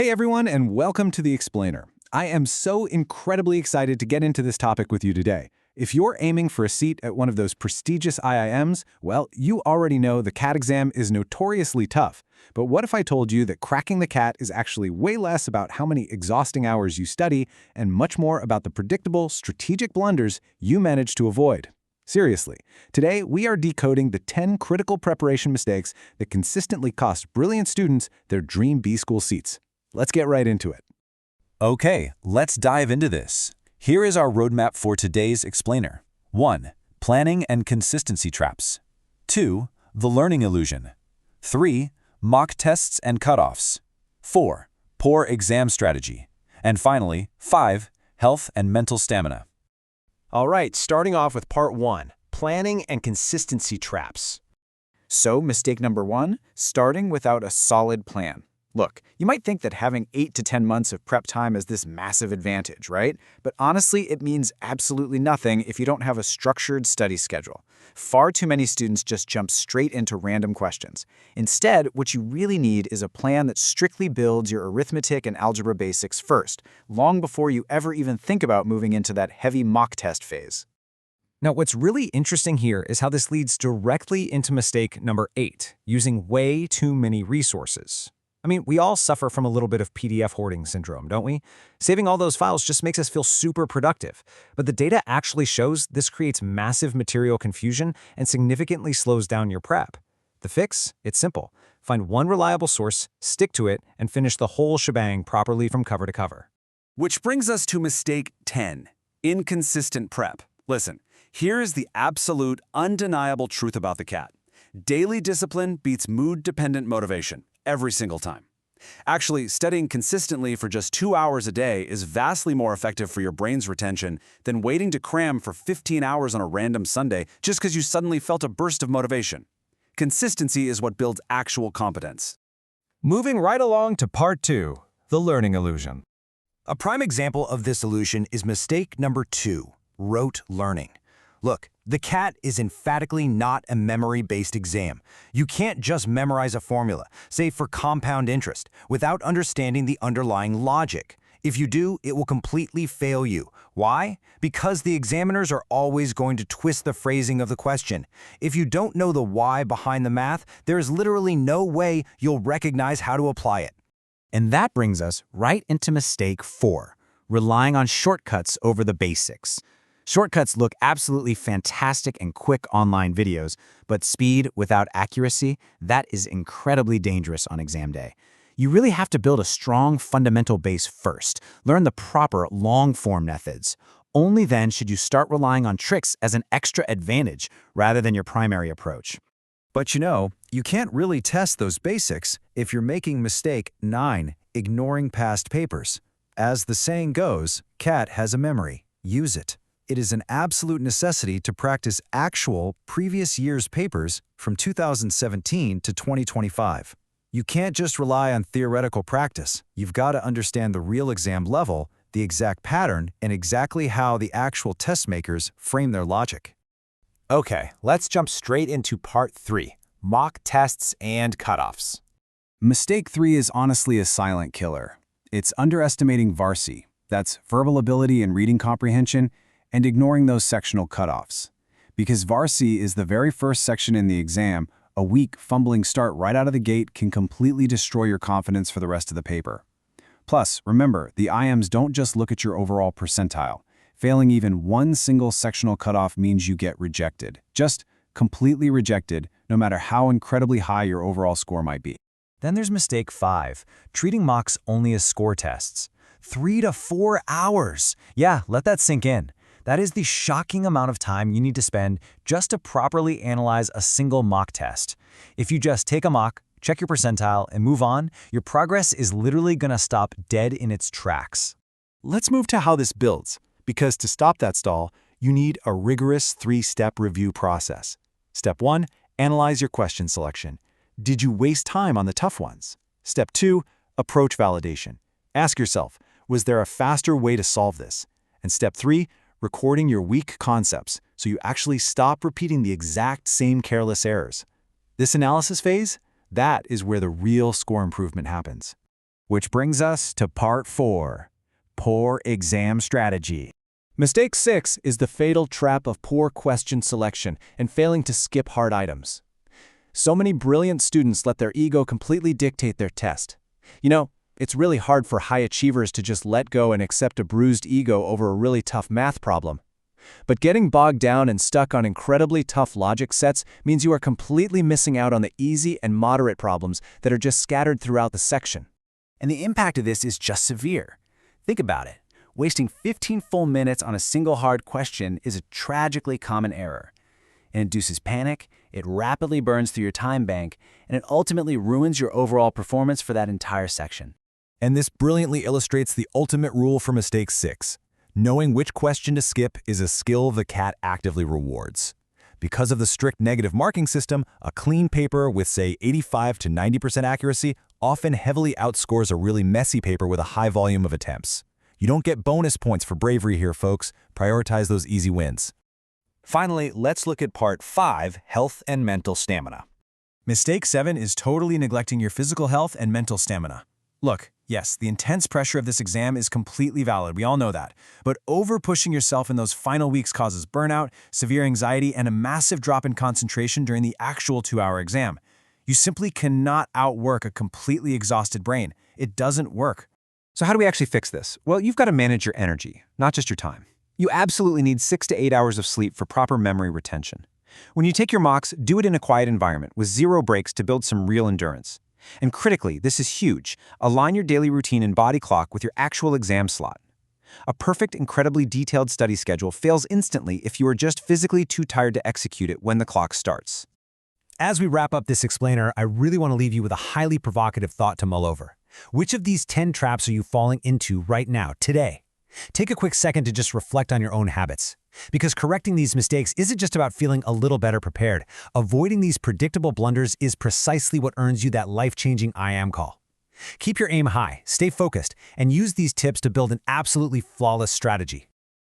Hey everyone, and welcome to The Explainer. I am so incredibly excited to get into this topic with you today. If you're aiming for a seat at one of those prestigious IIMs, well, you already know the CAT exam is notoriously tough. But what if I told you that cracking the CAT is actually way less about how many exhausting hours you study and much more about the predictable, strategic blunders you manage to avoid? Seriously, today we are decoding the 10 critical preparation mistakes that consistently cost brilliant students their dream B-school seats. Let's get right into it. Okay, let's dive into this. Here is our roadmap for today's explainer. 1. Planning and consistency traps. 2. The learning illusion. 3. Mock tests and cutoffs. 4. Poor exam strategy. And finally, 5. Health and mental stamina. All right, starting off with part 1, planning and consistency traps. So, mistake number 1, starting without a solid plan. Look, you might think that having 8 to 10 months of prep time is this massive advantage, right? But honestly, it means absolutely nothing if you don't have a structured study schedule. Far too many students just jump straight into random questions. Instead, what you really need is a plan that strictly builds your arithmetic and algebra basics first, long before you ever even think about moving into that heavy mock test phase. Now, what's really interesting here is how this leads directly into mistake number 8, using way too many resources. I mean, we all suffer from a little bit of PDF hoarding syndrome, don't we? Saving all those files just makes us feel super productive. But the data actually shows this creates massive material confusion and significantly slows down your prep. The fix? It's simple. Find one reliable source, stick to it, and finish the whole shebang properly from cover to cover. Which brings us to mistake 10, inconsistent prep. Listen, here is the absolute, undeniable truth about the CAT. Daily discipline beats mood-dependent motivation. Every single time. Actually, studying consistently for just 2 hours a day is vastly more effective for your brain's retention than waiting to cram for 15 hours on a random Sunday just because you suddenly felt a burst of motivation. Consistency is what builds actual competence. Moving right along to part 2, the learning illusion. A prime example of this illusion is mistake number 2, rote learning. Look, the CAT is emphatically not a memory-based exam. You can't just memorize a formula, say for compound interest, without understanding the underlying logic. If you do, it will completely fail you. Why? Because the examiners are always going to twist the phrasing of the question. If you don't know the why behind the math, there is literally no way you'll recognize how to apply it. And that brings us right into mistake 4, relying on shortcuts over the basics. Shortcuts look absolutely fantastic in quick online videos, but speed without accuracy, that is incredibly dangerous on exam day. You really have to build a strong fundamental base first, learn the proper long-form methods. Only then should you start relying on tricks as an extra advantage rather than your primary approach. But you can't really test those basics if you're making mistake 9, ignoring past papers. As the saying goes, CAT has a memory. Use it. It is an absolute necessity to practice actual previous year's papers from 2017 to 2025. You can't just rely on theoretical practice. You've got to understand the real exam level, the exact pattern, and exactly how the actual test makers frame their logic. Okay, let's jump straight into part 3, mock tests and cutoffs. Mistake 3 is honestly a silent killer. It's underestimating VARSI, that's verbal ability and reading comprehension, and ignoring those sectional cutoffs. Because VARSI is the very first section in the exam, a weak, fumbling start right out of the gate can completely destroy your confidence for the rest of the paper. Plus, remember, the IIMs don't just look at your overall percentile. Failing even one single sectional cutoff means you get rejected. Just completely rejected, no matter how incredibly high your overall score might be. Then there's mistake 5, treating mocks only as score tests. 3 to 4 hours. Yeah, let that sink in. That is the shocking amount of time you need to spend just to properly analyze a single mock test. If you just take a mock, check your percentile, and move on, your progress is literally going to stop dead in its tracks. Let's move to how this builds, because to stop that stall, you need a rigorous 3-step review process. Step 1, analyze your question selection. Did you waste time on the tough ones? Step 2, approach validation. Ask yourself, was there a faster way to solve this? And step 3, recording your weak concepts so you actually stop repeating the exact same careless errors. This analysis phase, that is where the real score improvement happens. Which brings us to part 4, poor exam strategy. Mistake 6 is the fatal trap of poor question selection and failing to skip hard items. So many brilliant students let their ego completely dictate their test. You know, it's really hard for high achievers to just let go and accept a bruised ego over a really tough math problem. But getting bogged down and stuck on incredibly tough logic sets means you are completely missing out on the easy and moderate problems that are just scattered throughout the section. And the impact of this is just severe. Think about it. Wasting 15 full minutes on a single hard question is a tragically common error. It induces panic, it rapidly burns through your time bank, and it ultimately ruins your overall performance for that entire section. And this brilliantly illustrates the ultimate rule for mistake 6. Knowing which question to skip is a skill the CAT actively rewards. Because of the strict negative marking system, a clean paper with, say, 85 to 90% accuracy often heavily outscores a really messy paper with a high volume of attempts. You don't get bonus points for bravery here, folks. Prioritize those easy wins. Finally, let's look at part 5, health and mental stamina. Mistake 7 is totally neglecting your physical health and mental stamina. Look, yes, the intense pressure of this exam is completely valid, we all know that. But over-pushing yourself in those final weeks causes burnout, severe anxiety, and a massive drop in concentration during the actual 2-hour exam. You simply cannot outwork a completely exhausted brain. It doesn't work. So how do we actually fix this? Well, you've got to manage your energy, not just your time. You absolutely need 6 to 8 hours of sleep for proper memory retention. When you take your mocks, do it in a quiet environment with 0 breaks to build some real endurance. And critically, this is huge, align your daily routine and body clock with your actual exam slot. A perfect, incredibly detailed study schedule fails instantly if you are just physically too tired to execute it when the clock starts. As we wrap up this explainer, I really want to leave you with a highly provocative thought to mull over. Which of these 10 traps are you falling into right now, today? Take a quick second to just reflect on your own habits. Because correcting these mistakes isn't just about feeling a little better prepared. Avoiding these predictable blunders is precisely what earns you that life-changing IIM call. Keep your aim high, stay focused, and use these tips to build an absolutely flawless strategy.